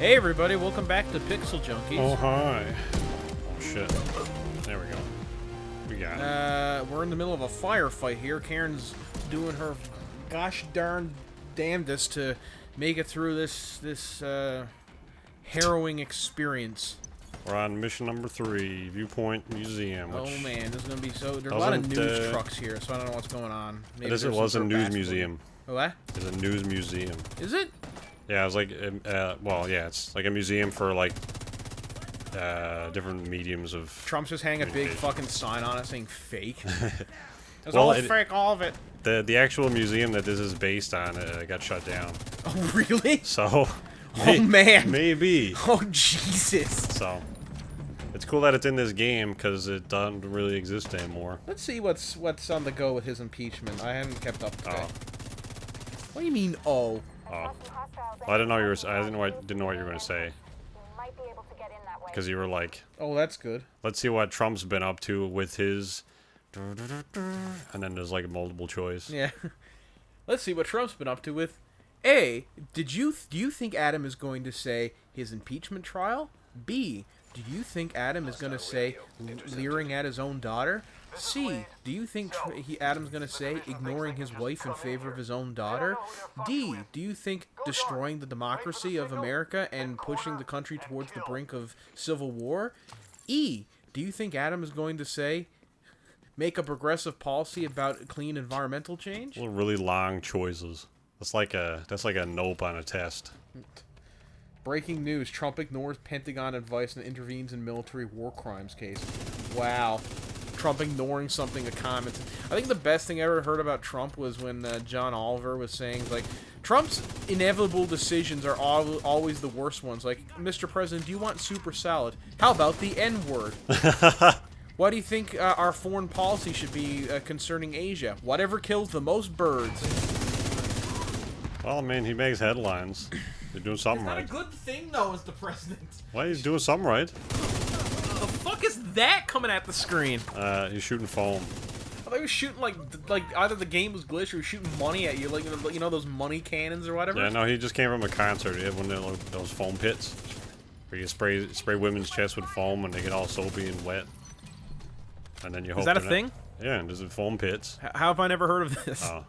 Hey everybody, welcome back to Pixel Junkies. Oh hi. Oh shit. There we go. We got it. We're in the middle of a firefight here. Karen's doing her gosh darn damnedest to make it through this harrowing experience. We're on mission number 3, Viewpoint Museum. Oh man, this is gonna be so. There's a lot of news trucks here, so I don't know what's going on. Maybe it was a news museum. What? It's a news museum. Is it? Yeah, it was like, well, yeah, it's like a museum for like different mediums of. Trump's just hanging a big fucking sign on it saying "fake." It's well, all fake, all of it. The actual museum that this is based on got shut down. Oh really? So. Oh man. Maybe. Oh Jesus. So. It's cool that it's in this game because it doesn't really exist anymore. Let's see what's on the go with his impeachment. I haven't kept up today. Oh. What do you mean, oh? Oh. Well, I didn't know you were. I didn't know what you were going to say. Because you were like, oh, that's good. Let's see what Trump's been up to with his. And then there's like multiple choice. Yeah. Let's see what Trump's been up to with. A. Do you think Adam is going to say his impeachment trial? B. Do you think Adam is going to say leering at his own daughter? C. Do you think Adam's going to say ignoring his wife in favor of his own daughter? D. Do you think destroying the democracy of America and pushing the country towards the brink of civil war? E. Do you think Adam is going to say make a progressive policy about clean environmental change? Well, really long choices. That's like a nope on a test. Breaking news: Trump ignores Pentagon advice and intervenes in military war crimes case. Wow. Trump ignoring something a comment. I think the best thing I ever heard about Trump was when John Oliver was saying, like, Trump's inevitable decisions are always the worst ones. Like, Mr. President, do you want super salad? How about the N-word? What do you think our foreign policy should be concerning Asia? Whatever kills the most birds. Well, I mean, he makes headlines. You're doing something right. It's not a good thing, though, as the president. Why he's doing something right? The fuck is that coming at the screen? He's shooting foam. I thought he was shooting like either the game was glitched or he was shooting money at you, like you know those money cannons or whatever. Yeah, no, he just came from a concert. He had one of those foam pits where you spray women's chests with foam and they get all soapy and wet. And then you hope. Is that a thing? Yeah, and there's foam pits. How have I never heard of this? Oh.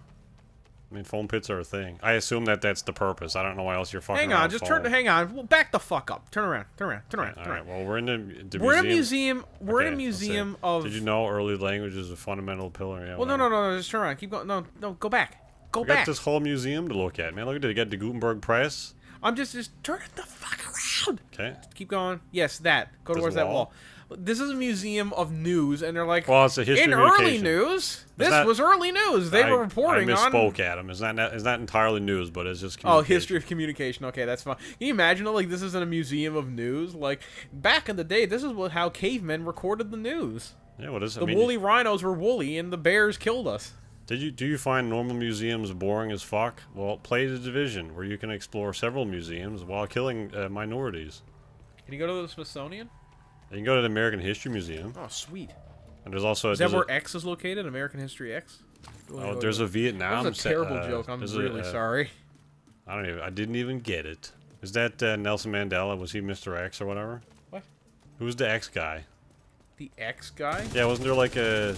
I mean, foam pits are a thing. I assume that's the purpose. I don't know why else you're fucking. Hang on, just foam. Hang on. Well, back the fuck up. Turn around. All right. Well, we're in the museum. We're in a museum of. Did you know early language is a fundamental pillar? Yeah. Well, no. Just turn around. Keep going. No. Go back. Go back. Got this whole museum to look at, man. Look at it. You got the Gutenberg Press. I'm just turn the fuck around. Okay. Keep going. Yes, that. Go towards that wall. This is a museum of news, and they're like, well, it's a history in early news. This was early news. They were reporting on. I misspoke, Adam. It's not entirely news, but it's just. Oh, history of communication. Okay, that's fine. Can you imagine? Like, this isn't a museum of news. Like, back in the day, this is how cavemen recorded the news. Yeah, what is it? The woolly rhinos were woolly, and the bears killed us. Do you find normal museums boring as fuck? Well, play The Division, where you can explore several museums while killing minorities. Can you go to the Smithsonian? You can go to the American History Museum. Oh, sweet. And there's also... Is that where X is located? American History X? Oh, there's a Vietnam... That was a terrible joke. I'm really sorry. I didn't even get it. Is that Nelson Mandela? Was he Mr. X or whatever? What? Who's the X guy? The X guy? Yeah, wasn't there like a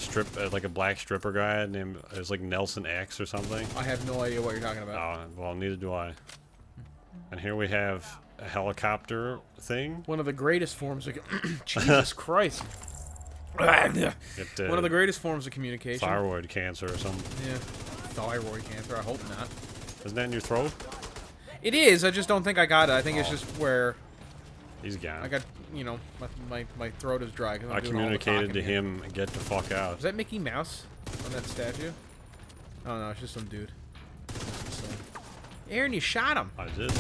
like a black stripper guy named... It was like Nelson X or something? I have no idea what you're talking about. Oh, well, neither do I. And here we have... a helicopter thing. One of the greatest forms of Jesus Christ. One of the greatest forms of communication. Thyroid cancer or something. Yeah. Thyroid cancer. I hope not. Isn't that in your throat? It is. I just don't think I got it. I think it's just where. He's gone. I got, my throat is dry. I communicated to him, get the fuck out. Is that Mickey Mouse on that statue? Oh no, it's just some dude. Aaron, you shot him. I did.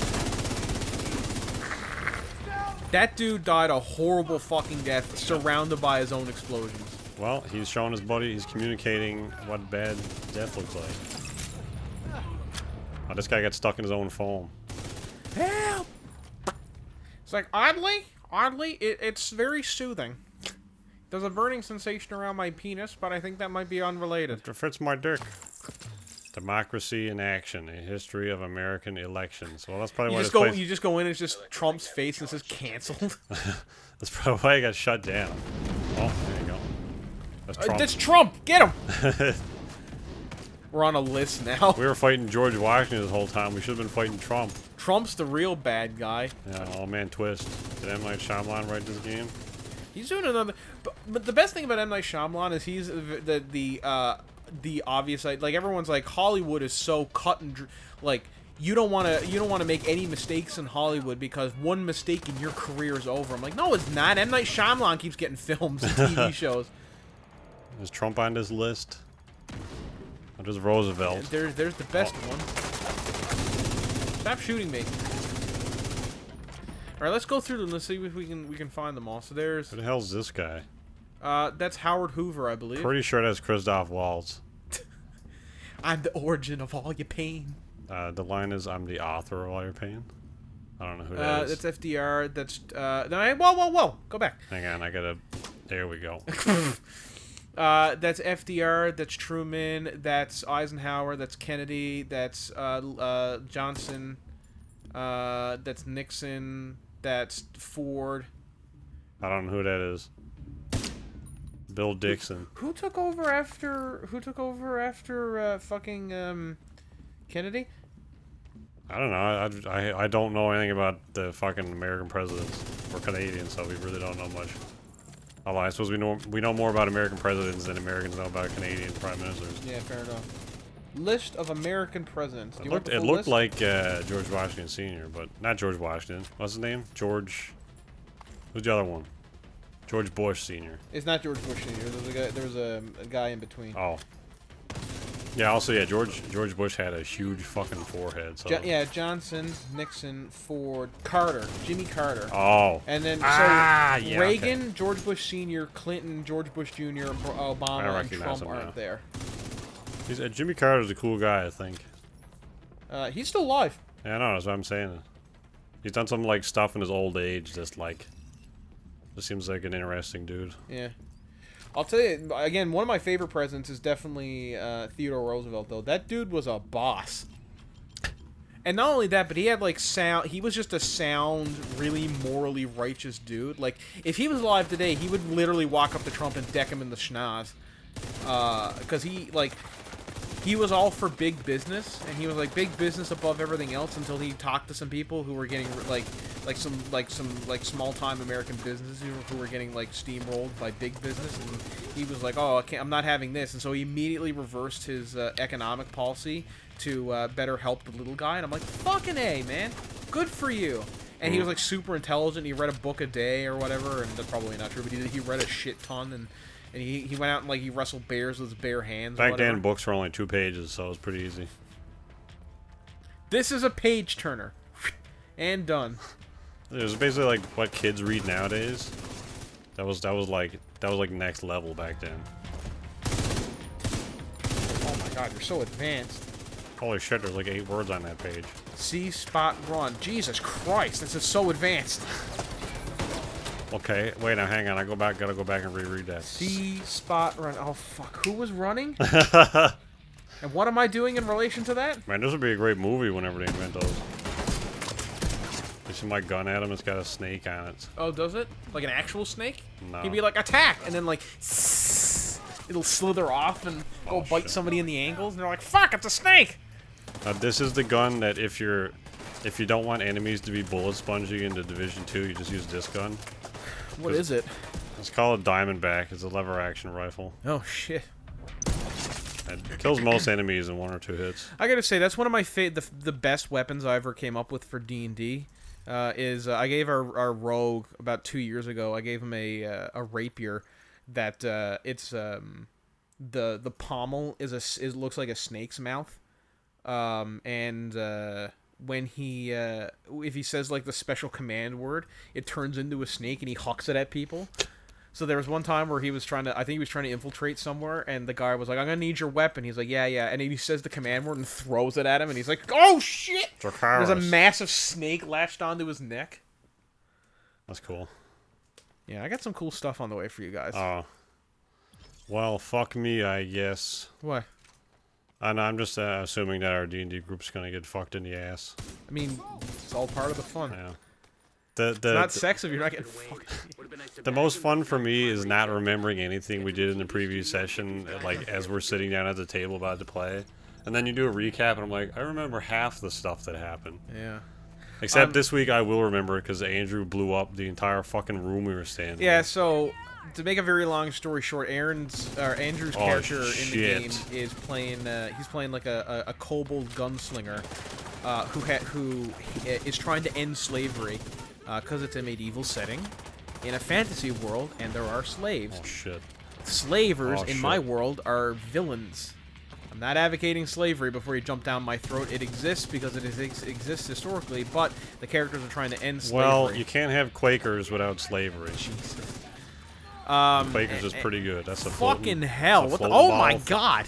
That dude died a horrible fucking death, surrounded by his own explosions. Well, he's showing his buddy, he's communicating what bad death looks like. Oh, this guy got stuck in his own foam. Help! It's like, oddly, it's very soothing. There's a burning sensation around my penis, but I think that might be unrelated. It fits my dick. Democracy in Action: A History of American Elections. Well, that's probably You why just this go. place. You just go in. It's just Trump's face and it says canceled. That's probably why it got shut down. Oh, there you go. That's Trump. That's Trump. Get him. We're on a list now. We were fighting George Washington this whole time. We should have been fighting Trump. Trump's the real bad guy. Yeah, oh man, twist. Did M. Night Shyamalan write this game? He's doing another. But the best thing about M. Night Shyamalan is he's the obvious, like everyone's like Hollywood is so cut and like you don't want to make any mistakes in Hollywood because one mistake in your career is over. I'm like, no, it's not. M. Night Shyamalan keeps getting films and TV shows. Is Trump on this list? Or does Roosevelt? There's the best one. Stop shooting me. All right, let's go through them. Let's see if we can find them all. So there's. Who the hell's this guy? That's Howard Hoover, I believe. Pretty sure that's Christoph Waltz. I'm the origin of all your pain. The line is, "I'm the author of all your pain." I don't know who that is. That's FDR. That's whoa! Go back. Hang on, I gotta. There we go. That's FDR. That's Truman. That's Eisenhower. That's Kennedy. That's Johnson. That's Nixon. That's Ford. I don't know who that is. Bill Dixon. Who took over after? Fucking Kennedy? I don't know. I don't know anything about the fucking American presidents. We're Canadian, so we really don't know much. Although I suppose we know more about American presidents than Americans know about Canadian prime ministers. Yeah, fair enough. List of American presidents. Do you want the It full looked list? like George Washington Sr., but not George Washington. What's his name? George. Who's the other one? George Bush Sr. It's not George Bush Sr. There was a guy in between. Oh. Yeah. Also, yeah. George Bush had a huge fucking forehead. So. Yeah, Johnson, Nixon, Ford, Carter, Jimmy Carter. Oh. And then yeah, Reagan, okay. George Bush Sr., Clinton, George Bush Jr., Obama, and Trump aren't there. Jimmy Carter's a cool guy, I think. He's still alive. Yeah, I know. That's what I'm saying. He's done some like stuff in his old age. Just seems like an interesting dude. Yeah. I'll tell you again. One of my favorite presidents is definitely Theodore Roosevelt. Though that dude was a boss. And not only that, but he had like he was just a sound, really morally righteous dude. Like if he was alive today, he would literally walk up to Trump and deck him in the schnoz. Because he was all for big business, and he was like big business above everything else until he talked to some people who were getting some small time American businesses who were getting like steamrolled by big business, and he was like, oh, I'm not having this, and so he immediately reversed his economic policy to better help the little guy, and I'm like, fucking A, man, good for you. And he was like super intelligent. He read a book a day or whatever, and that's probably not true, but he read a shit ton, and he went out and like he wrestled bears with his bare hands. Back then, books were only 2 pages, so it was pretty easy. This is a page turner, and done. It was basically like what kids read nowadays. That was like next level back then. Oh my god, you're so advanced. Holy shit, there's like 8 words on that page. See, spot, run. Jesus Christ, this is so advanced. Okay, wait now, hang on. Gotta go back and reread that. See, spot, run. Oh fuck, who was running? And what am I doing in relation to that? Man, this would be a great movie whenever they invent those. You see my gun at him? It's got a snake on it. Oh, does it? Like an actual snake? No. He'd be like, attack! And then like, it'll slither off and go bite somebody in the ankles, and they're like, fuck, it's a snake! This is the gun that if you don't want enemies to be bullet spongy into Division 2, you just use this gun. What is it? It's called a Diamondback. It's a lever action rifle. Oh shit. It kills most enemies in 1 or 2 hits. I gotta say, that's one of my the best weapons I ever came up with for D&D. I gave our rogue about 2 years ago. I gave him a rapier that it's the pommel looks like a snake's mouth, and when he if he says like the special command word, it turns into a snake and he hucks it at people. So there was one time where he was trying to infiltrate somewhere, and the guy was like, I'm gonna need your weapon. He's like, yeah, and he says the command word and throws it at him, and he's like, oh shit! There's a massive snake latched onto his neck. That's cool. Yeah, I got some cool stuff on the way for you guys. Oh. Well, fuck me, I guess. What? And I'm just assuming that our D&D group's gonna get fucked in the ass. I mean, it's all part of the fun. Yeah. It's not sex if you're not getting fucked. The most fun for me is not remembering anything we did in the previous session, like as we're sitting down at the table about to play. And then you do a recap, and I'm like, I remember half the stuff that happened. Yeah. Except this week I will remember it because Andrew blew up the entire fucking room we were staying in. Yeah, so to make a very long story short, Andrew's character in the game is playing. He's playing like a kobold gunslinger who is trying to end slavery because it's a medieval setting in a fantasy world, and there are slaves. Oh shit! Slavers in my world are villains. I'm not advocating slavery before you jump down my throat. It exists because it exists historically, but the characters are trying to end slavery. Well, you can't have Quakers without slavery. Jesus. Quakers is pretty good. That's a fucking hell. What the? Oh my god.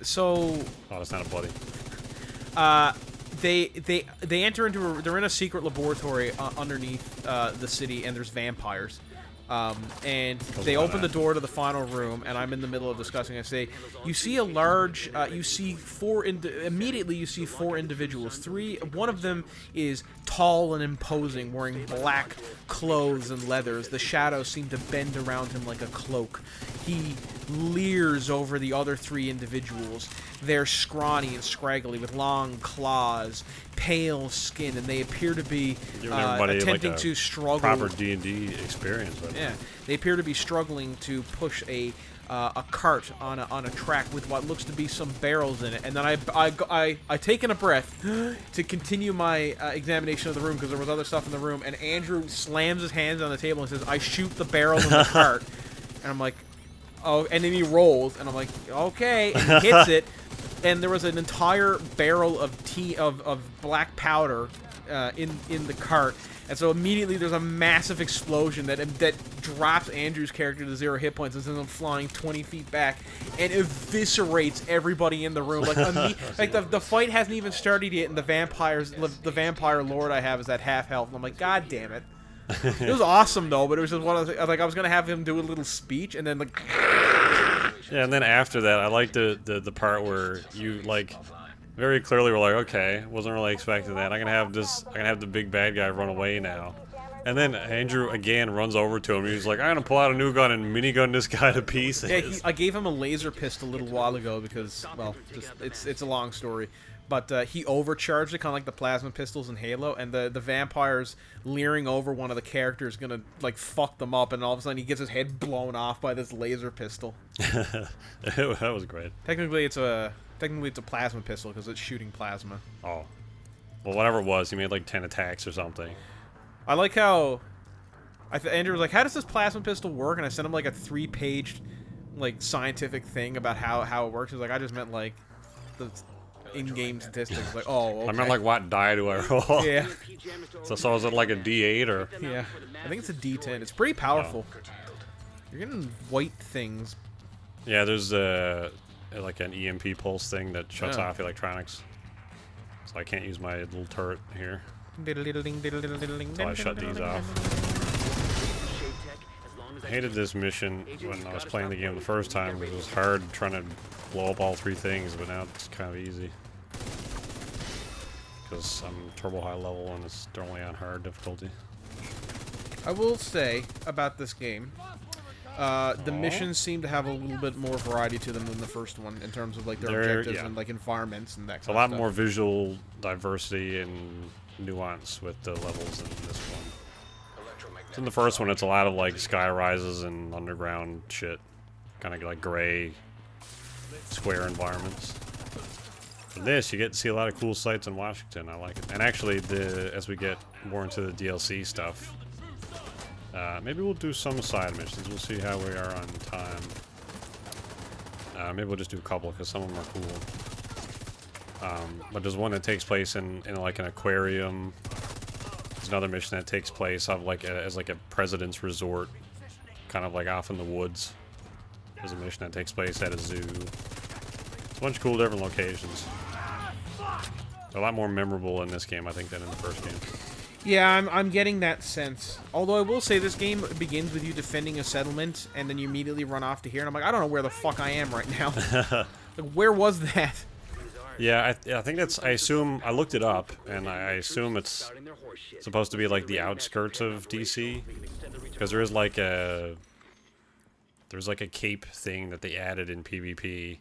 So. Oh, that's not a buddy. They enter into they're in a secret laboratory underneath the city, and there's vampires. And they open the door to the final room, and I'm in the middle of discussing. I say, you see a large, immediately you see four individuals. One of them is tall and imposing, wearing black clothes and leathers. The shadows seem to bend around him like a cloak. He leers over the other three individuals. They're scrawny and scraggly with long claws, pale skin, and they appear to be attempting to struggle. Proper D&D experience. Right? Yeah, they appear to be struggling to push a cart on a track with what looks to be some barrels in it. And then I take in a breath to continue my examination of the room because there was other stuff in the room. And Andrew slams his hands on the table and says, "I shoot the barrel in the cart." And I'm like, oh, and then he rolls, and I'm like, okay, and he hits it, and there was an entire barrel of black powder in the cart, and so immediately there's a massive explosion that drops Andrew's character to 0 hit points and sends him flying 20 feet back, and eviscerates everybody in the room. Like the fight hasn't even started yet, and the vampire lord I have is at half health, and I'm like, god damn it. It was awesome though, but it was just one of the, like I was gonna have him do a little speech, and then like. Yeah, and then after that, I like the part where you like very clearly were like, okay, wasn't really expecting that. I'm gonna have the big bad guy run away now, and then Andrew again runs over to him. And he's like, I'm gonna pull out a new gun and minigun this guy to pieces. Yeah, I gave him a laser pistol a little while ago because, well, it's a long story. But he overcharged it, kind of like the plasma pistols in Halo, and the vampire's leering over one of the characters gonna like fuck them up, and all of a sudden he gets his head blown off by this laser pistol. That was great. Technically it's a plasma pistol because it's shooting plasma. Oh, well, whatever it was, he made like 10 attacks or something. I like how Andrew was like, "How does this plasma pistol work?" And I sent him like a 3-page like scientific thing about how it works. He's like, "I just meant like the in-game statistics." Like, oh, okay. I meant like, what die do I roll? Yeah. So is it like a D8 or? Yeah, I think it's a D10. It's pretty powerful. Oh. You're getting white things. Yeah, there's like an EMP pulse thing that shuts off electronics. So I can't use my little turret here. So I shut these off. I hated this mission when I was playing the game the first time because it was hard trying to blow up all 3 things, but now it's kind of easy. Because I'm turbo high level and they're only on hard difficulty. I will say about this game, the missions seem to have a little bit more variety to them than the first one in terms of like their objectives and like environments and that kind of stuff. A lot more visual diversity and nuance with the levels in this one. So in the first one, it's a lot of like sky rises and underground shit, kind of like gray square environments. In this, you get to see a lot of cool sights in Washington. I like it. And actually, as we get more into the DLC stuff, maybe we'll do some side missions. We'll see how we are on time. Maybe we'll just do a couple because some of them are cool. But there's one that takes place in like an aquarium. There's another mission that takes place of like as like a president's resort, kind of like off in the woods. There's a mission that takes place at a zoo. It's a bunch of cool different locations. A lot more memorable in this game, I think, than in the first game. Yeah, I'm getting that sense. Although I will say this game begins with you defending a settlement, and then you immediately run off to here, and I'm like, I don't know where the fuck I am right now. Like, where was that? Yeah, I think that's, I assume, I looked it up, and I assume it's supposed to be like the outskirts of DC, because there is like a, there's like a cape thing that they added in PvP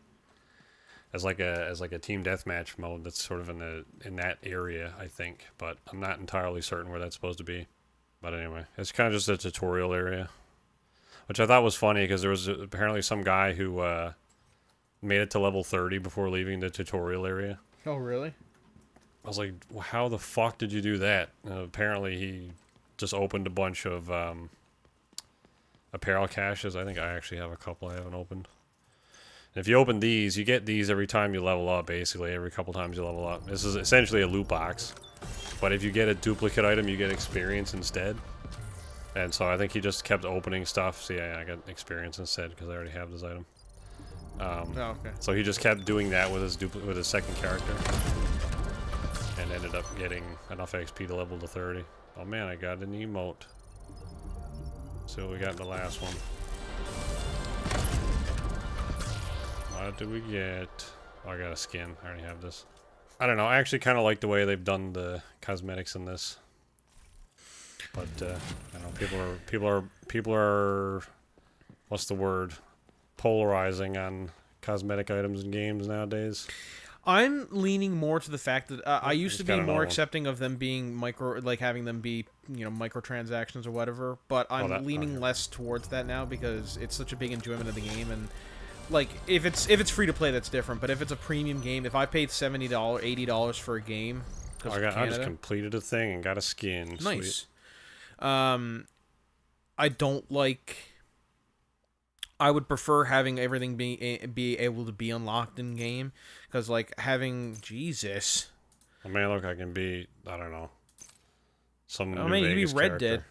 as like a team deathmatch mode that's sort of in that area, I think, but I'm not entirely certain where that's supposed to be. But anyway, it's kind of just a tutorial area, which I thought was funny because there was apparently some guy who made it to level 30 before leaving the tutorial area. Oh, really? I was like, well, how the fuck did you do that? Apparently he just opened a bunch of apparel caches. I think I actually have a couple I haven't opened. And if you open these, you get these every time you level up, basically. Every couple times you level up. This is essentially a loot box. But if you get a duplicate item, you get experience instead. And so I think he just kept opening stuff. See, I got experience instead because I already have this item. Oh, okay. So he just kept doing that with his second character. And ended up getting enough XP to level to 30. Oh man, I got an emote. See what we got in the last one. What do we get? Oh, I got a skin. I already have this. I don't know. I actually kind of like the way they've done the cosmetics in this. But I know people are what's the word? Polarizing on cosmetic items in games nowadays. I'm leaning more to the fact that I used to be more one. accepting of them being having them be, microtransactions or whatever, but I'm leaning less towards that now because it's such a big enjoyment of the game. And like, if it's free to play, that's different. But if it's a premium game, if I paid $70, $80 for a game, I just completed a thing and got a skin. Nice. Sweet. I don't like. I would prefer having everything be able to be unlocked in game, because like having Jesus. I mean, look, I can be, I don't know, some. Oh man, you can be Red Dead.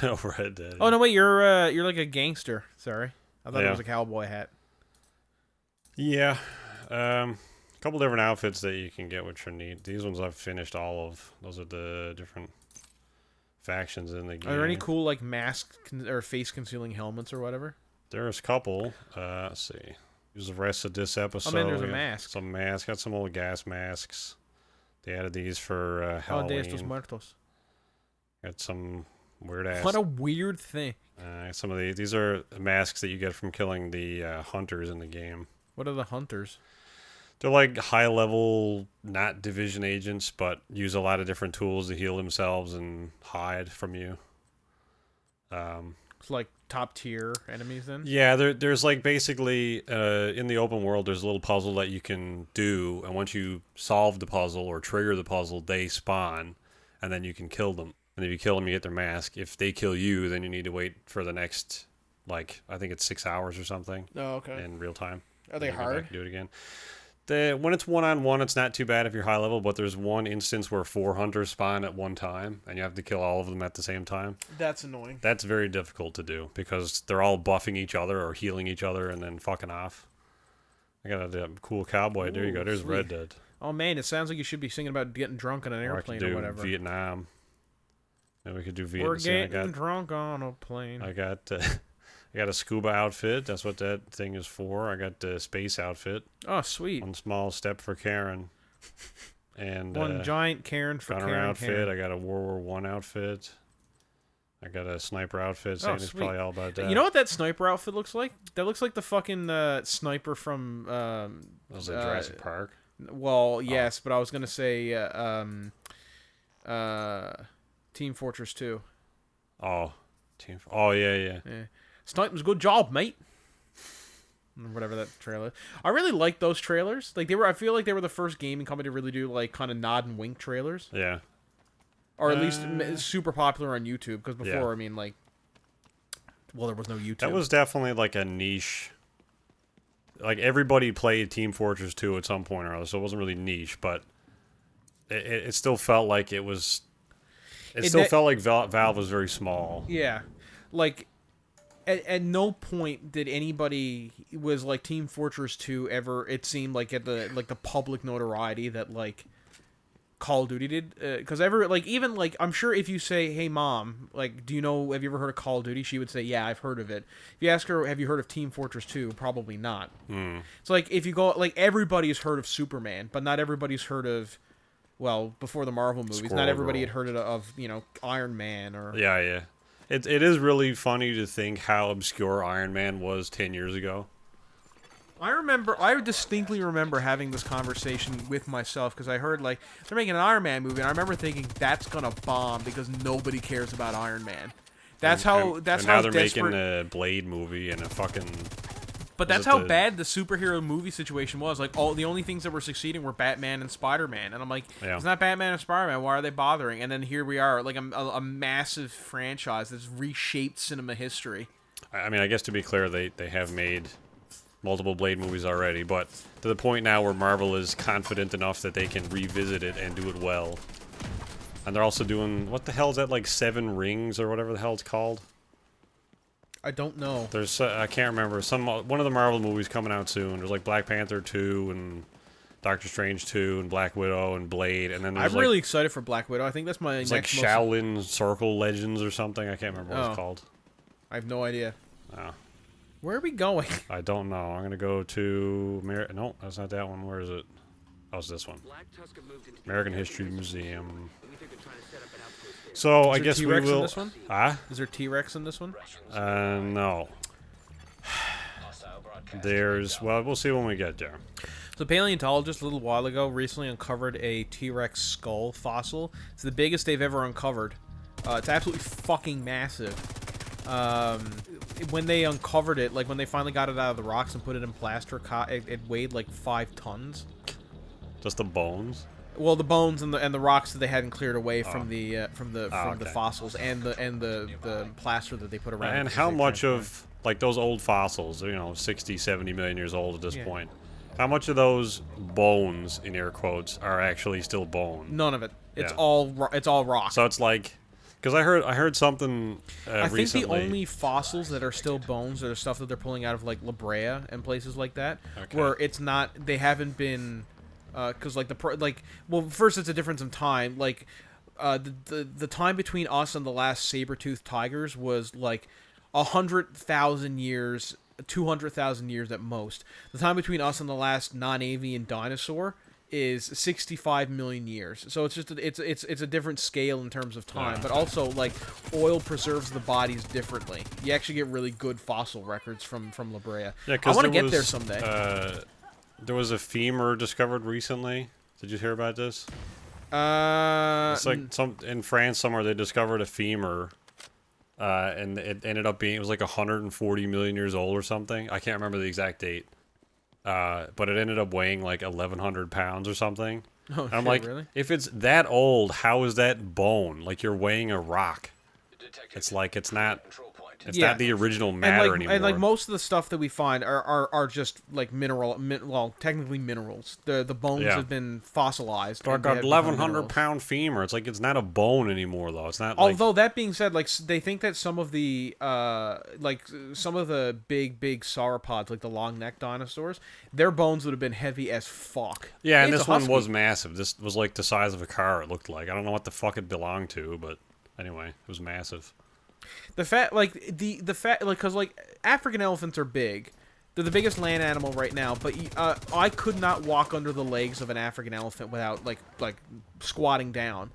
Oh, Red Dead. Oh no, wait, you're like a gangster. Sorry, I thought it was a cowboy hat. Yeah, a couple different outfits that you can get, which are neat. These ones I've finished all of. Those are the different factions in the game. Are there any cool like mask or face concealing helmets or whatever? There's a couple. Let's see. Use the rest of this episode. Oh man, there's a mask. Some masks. Got some old gas masks. They added these for Halloween. Oh, Dia de los Muertos. Got some weird ass. What a weird thing. Some of these are masks that you get from killing the hunters in the game. What are the hunters? They're like high level, not division agents, but use a lot of different tools to heal themselves and hide from you. It's like top tier enemies then? Yeah, there's like basically in the open world there's a little puzzle that you can do, and once you solve the puzzle or trigger the puzzle, they spawn, and then you can kill them. And if you kill them, you get their mask. If they kill you, then you need to wait for the next, like, I think it's 6 hours or something. Oh, okay. In real time. Are they hard? Go back and do it again. When it's one-on-one, it's not too bad if you're high level, but there's one instance where 4 hunters spawn at one time, and you have to kill all of them at the same time. That's annoying. That's very difficult to do, because they're all buffing each other or healing each other and then fucking off. I got a cool cowboy. There you go. There's sweet. Red Dead. Oh man, it sounds like you should be singing about getting drunk on an airplane or whatever. Vietnam. And we could do Vietnam. We're getting drunk on a plane. I got a scuba outfit. That's what that thing is for. I got the space outfit. Oh, sweet. One small step for Karen. And one giant Karen for gunner Karen. outfit. Karen. I got a World War I outfit. I got a sniper outfit. Saying it's probably all about that. You know what that sniper outfit looks like? That looks like the fucking sniper from. Was it Jurassic Park? Well, yes, but I was gonna say Team Fortress 2. Oh, yeah. Sniping's good job, mate. Whatever that trailer is. I really like those trailers. Like I feel like they were the first gaming company to really do like kind of nod and wink trailers. Yeah. Or at least super popular on YouTube, because before, I mean, like, well, there was no YouTube. That was definitely like a niche. Like everybody played Team Fortress 2 at some point or other, so it wasn't really niche, but it still felt like it was. It still felt like Valve was very small. Yeah, like. At no point did anybody was like Team Fortress 2 ever. It seemed like at the public notoriety that like Call of Duty did, because I'm sure if you say, "Hey mom, like, have you ever heard of Call of Duty?" She would say, "Yeah, I've heard of it." If you ask her, "Have you heard of Team Fortress 2?" Probably not. It's like if you go, like, everybody's heard of Superman, but not everybody's heard of, well, before the Marvel movies, Squirrel not everybody Girl. had heard of Iron Man or Yeah. It is really funny to think how obscure Iron Man was 10 years ago. I distinctly remember having this conversation with myself because I heard, like, they're making an Iron Man movie, and I remember thinking that's gonna bomb because nobody cares about Iron Man. That's how And desperate. now they're making a Blade movie and a fucking. But that's how bad the superhero movie situation was. Like, the only things that were succeeding were Batman and Spider-Man, and I'm like, it's not Batman and Spider-Man. Why are they bothering? And then here we are, like a massive franchise that's reshaped cinema history. I mean, I guess to be clear, they have made multiple Blade movies already, but to the point now where Marvel is confident enough that they can revisit it and do it well. And they're also doing, what the hell is that, like 7 Rings or whatever the hell it's called? I don't know. There's, I can't remember, one of the Marvel movies coming out soon. There's like Black Panther 2 and Doctor Strange 2 and Black Widow and Blade, and then there's I'm really excited for Black Widow. I think that's my it's next like Shaolin Circle Legends or something. I can't remember what it's called. I have no idea. Oh. Where are we going? I don't know. I'm gonna go to no, that's not that one. Where is it? Oh, it's this one. American History Museum. So I guess we T-Rex will. in this one? Is there T-Rex in this one? No. Well, we'll see when we get there. So paleontologists a little while ago recently uncovered a T-Rex skull fossil. It's the biggest they've ever uncovered. It's absolutely fucking massive. When they uncovered it, like when they finally got it out of the rocks and put it in plaster, it weighed like 5 tons. Just the bones? Well, the bones and the rocks that they hadn't cleared away from the fossils and the plaster that they put around. And how much of like those old fossils, 60, 70 million years old at this point? How much of those bones, in air quotes, are actually still bone? None of it. It's all rock. So it's like, because I heard something I think recently. the only fossils that are still bones are the stuff that they're pulling out of like La Brea and places like that, where it's not. They haven't been, because first it's a difference in time. Like, the time between us and the last saber-toothed tigers was like 100,000 years. 200,000 years at most. The time between us and the last non-avian dinosaur is 65 million years. So it's just it's a different scale in terms of time, but also like oil preserves the bodies differently. You actually get really good fossil records from La Brea. Yeah, I want to get there someday. There was a femur discovered recently. Did you hear about this? It's like in France somewhere they discovered a femur. And it ended up being, it was like 140 million years old or something. I can't remember the exact date. But it ended up weighing like 1,100 pounds or something. Oh, and I'm like, really? if it's that old, how is that bone? Like you're weighing a rock. It's like, it's not the original matter anymore. And like most of the stuff that we find are just like technically minerals. The bones have been fossilized. Like a 1,100 pound femur. It's like it's not a bone anymore though. It's not. Although that being said, like they think that some of the big sauropods, like the long neck dinosaurs, their bones would have been heavy as fuck. Yeah, and this one was massive. This was like the size of a car. It looked like. I don't know what the fuck it belonged to, but anyway, it was massive. The fact, because African elephants are big. They're the biggest land animal right now, but I could not walk under the legs of an African elephant without like squatting down.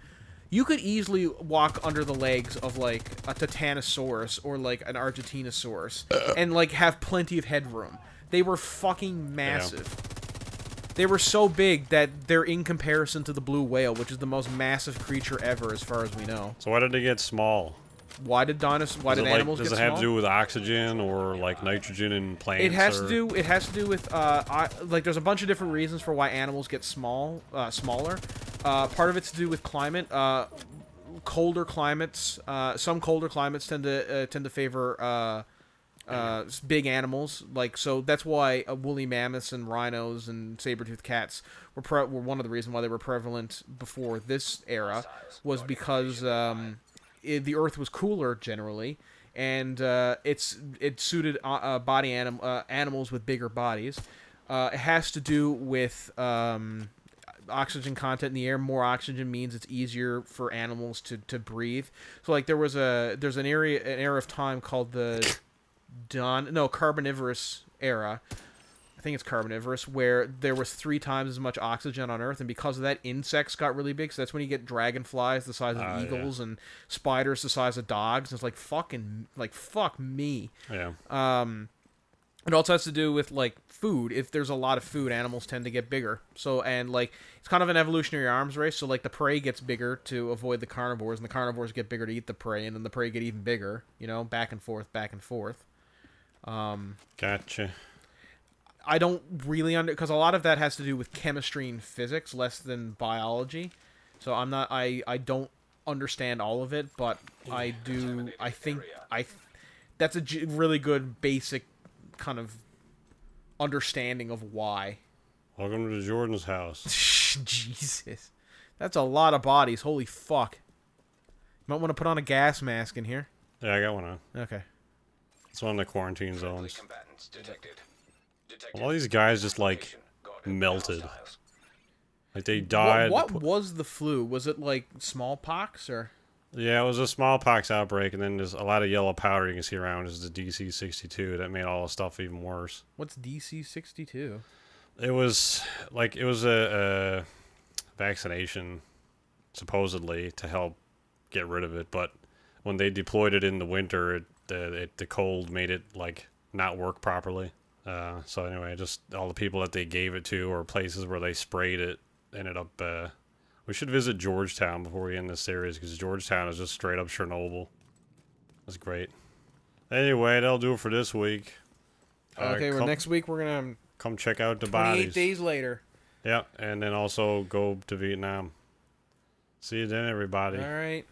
You could easily walk under the legs of like a Titanosaurus or like an Argentinosaurus and like have plenty of headroom. They were fucking massive. Yeah. They were so big that they're in comparison to the blue whale, which is the most massive creature ever as far as we know. So why did they get small? Why did animals get small? Does it have to do with oxygen or like nitrogen in plants? It has to do with there's a bunch of different reasons for why animals get smaller. Part of it's to do with climate. Colder climates. Some colder climates tend to favor big animals. So that's why woolly mammoths and rhinos and saber-toothed cats were one of the reasons why they were prevalent before this era, was because the Earth was cooler generally, and it suited animals with bigger bodies. It has to do with oxygen content in the air, more oxygen means it's easier for animals to breathe. So like there's an era of time called the Carboniferous era. I think it's Carboniferous, where there was 3 times as much oxygen on Earth, and because of that, insects got really big. So that's when you get dragonflies the size of eagles and spiders the size of dogs. And it's like fuck me. Yeah. It also has to do with like food. If there's a lot of food, animals tend to get bigger. So and like it's kind of an evolutionary arms race. So like the prey gets bigger to avoid the carnivores, and the carnivores get bigger to eat the prey, and then the prey get even bigger. You know, back and forth, back and forth. Gotcha. I don't really because a lot of that has to do with chemistry and physics, less than biology. So I'm not. I don't understand all of it, but I do. I think that's a really good basic kind of understanding of why. Welcome to Jordan's house. Jesus, that's a lot of bodies. Holy fuck! Might want to put on a gas mask in here. Yeah, I got one on. Okay. It's one of the quarantine zones. All these guys just like melted. Like they died. What was the flu? Was it like smallpox or? Yeah, it was a smallpox outbreak, and then there's a lot of yellow powder you can see around. Is the DC-62 that made all the stuff even worse. What's DC-62? It was a vaccination, supposedly, to help get rid of it. But when they deployed it in the winter, the cold made it like not work properly. So anyway, just all the people that they gave it to or places where they sprayed it ended up. We should visit Georgetown before we end this series, because Georgetown is just straight up Chernobyl. That's great. Anyway, that'll do it for this week. Okay, well, next week we're gonna come check out the 28 bodies. days later. Yeah, and then also go to Vietnam. See you then, everybody. All right.